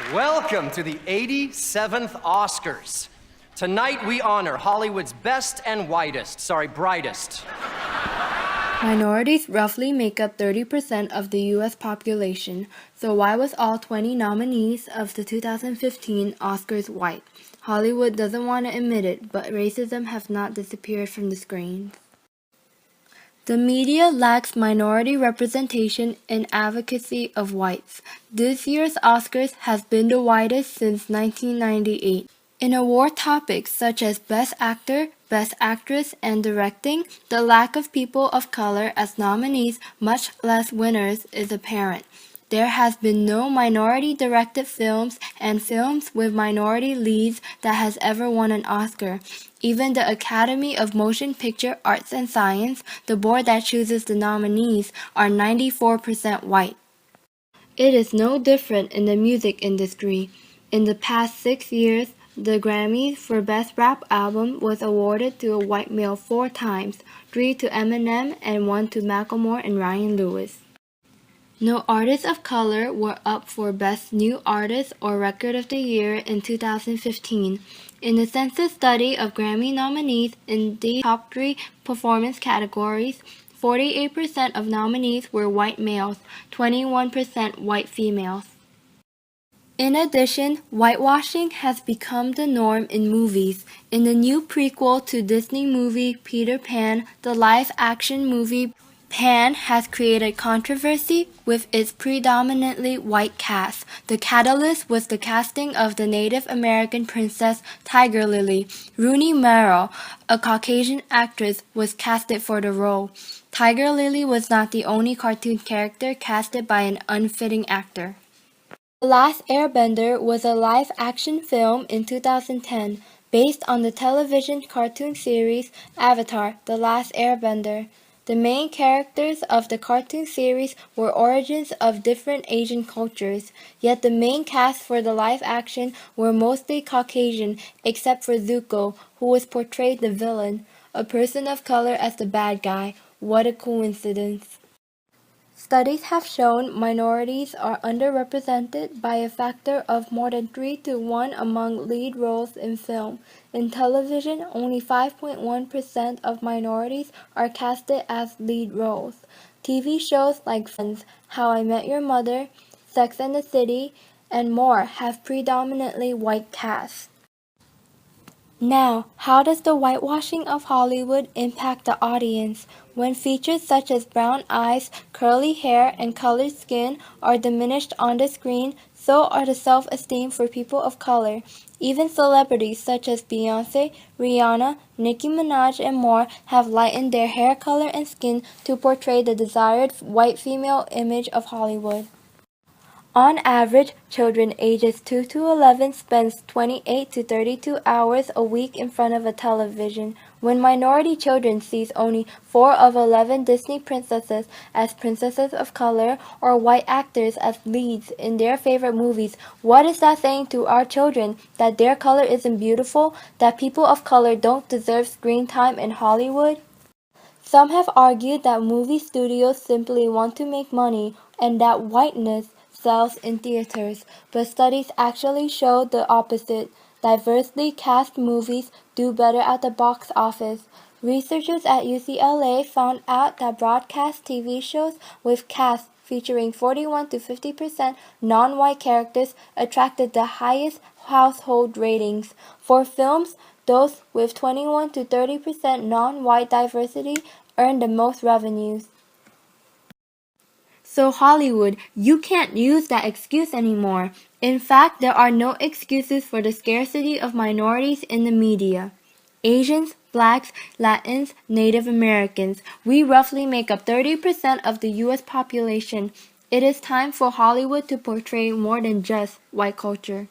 Welcome to the 87th Oscars. Tonight we honor Hollywood's best and brightest. Minorities roughly make up 30% of the U.S. population, so why was all 20 nominees of the 2015 Oscars white? Hollywood doesn't want to admit it, but racism has not disappeared from the screens. The media lacks minority representation and advocacy of whites. This year's Oscars has been the whitest since 1998. In award topics such as Best Actor, Best Actress, and Directing, the lack of people of color as nominees, much less winners, is apparent. There has been no minority-directed films and films with minority leads that has ever won an Oscar. Even the Academy of Motion Picture Arts and Science, the board that chooses the nominees, are 94% white. It is no different in the music industry. In the past 6 years, the Grammy for Best Rap Album was awarded to a white male 4 times, 3 to Eminem and 1 to Macklemore and Ryan Lewis. No artists of color were up for Best New Artist or Record of the Year in 2015. In the census study of Grammy nominees in the top 3 performance categories, 48% of nominees were white males, 21% white females. In addition, whitewashing has become the norm in movies. In the new prequel to Disney movie Peter Pan, the live-action movie Pan has created controversy with its predominantly white cast. The catalyst was the casting of the Native American princess Tiger Lily. Rooney Mara, a Caucasian actress, was casted for the role. Tiger Lily was not the only cartoon character casted by an unfitting actor. The Last Airbender was a live-action film in 2010 based on the television cartoon series Avatar: The Last Airbender. The main characters of the cartoon series were origins of different Asian cultures, yet the main cast for the live-action were mostly Caucasian except for Zuko, who was portrayed the villain, a person of color as the bad guy. What a coincidence. Studies have shown minorities are underrepresented by a factor of more than 3 to 1 among lead roles in film. In television, only 5.1% of minorities are casted as lead roles. TV shows like Friends, How I Met Your Mother, Sex and the City, and more have predominantly white casts. Now, how does the whitewashing of Hollywood impact the audience? When features such as brown eyes, curly hair, and colored skin are diminished on the screen, so are the self-esteem for people of color. Even celebrities such as Beyoncé, Rihanna, Nicki Minaj, and more have lightened their hair color and skin to portray the desired white female image of Hollywood. On average, children ages 2 to 11 spends 28 to 32 hours a week in front of a television. When minority children sees only 4 of 11 Disney princesses as princesses of color or white actors as leads in their favorite movies, what is that saying to our children? That their color isn't beautiful? That people of color don't deserve screen time in Hollywood? Some have argued that movie studios simply want to make money and that whiteness sells in theaters, but studies actually show the opposite. Diversely cast movies do better at the box office. Researchers at UCLA found out that broadcast TV shows with casts featuring 41 to 50% non-white characters attracted the highest household ratings. For films, those with 21 to 30% non-white diversity earned the most revenues. So Hollywood, you can't use that excuse anymore. In fact, there are no excuses for the scarcity of minorities in the media. Asians, Blacks, Latins, Native Americans, we roughly make up 30% of the U.S. population. It is time for Hollywood to portray more than just white culture.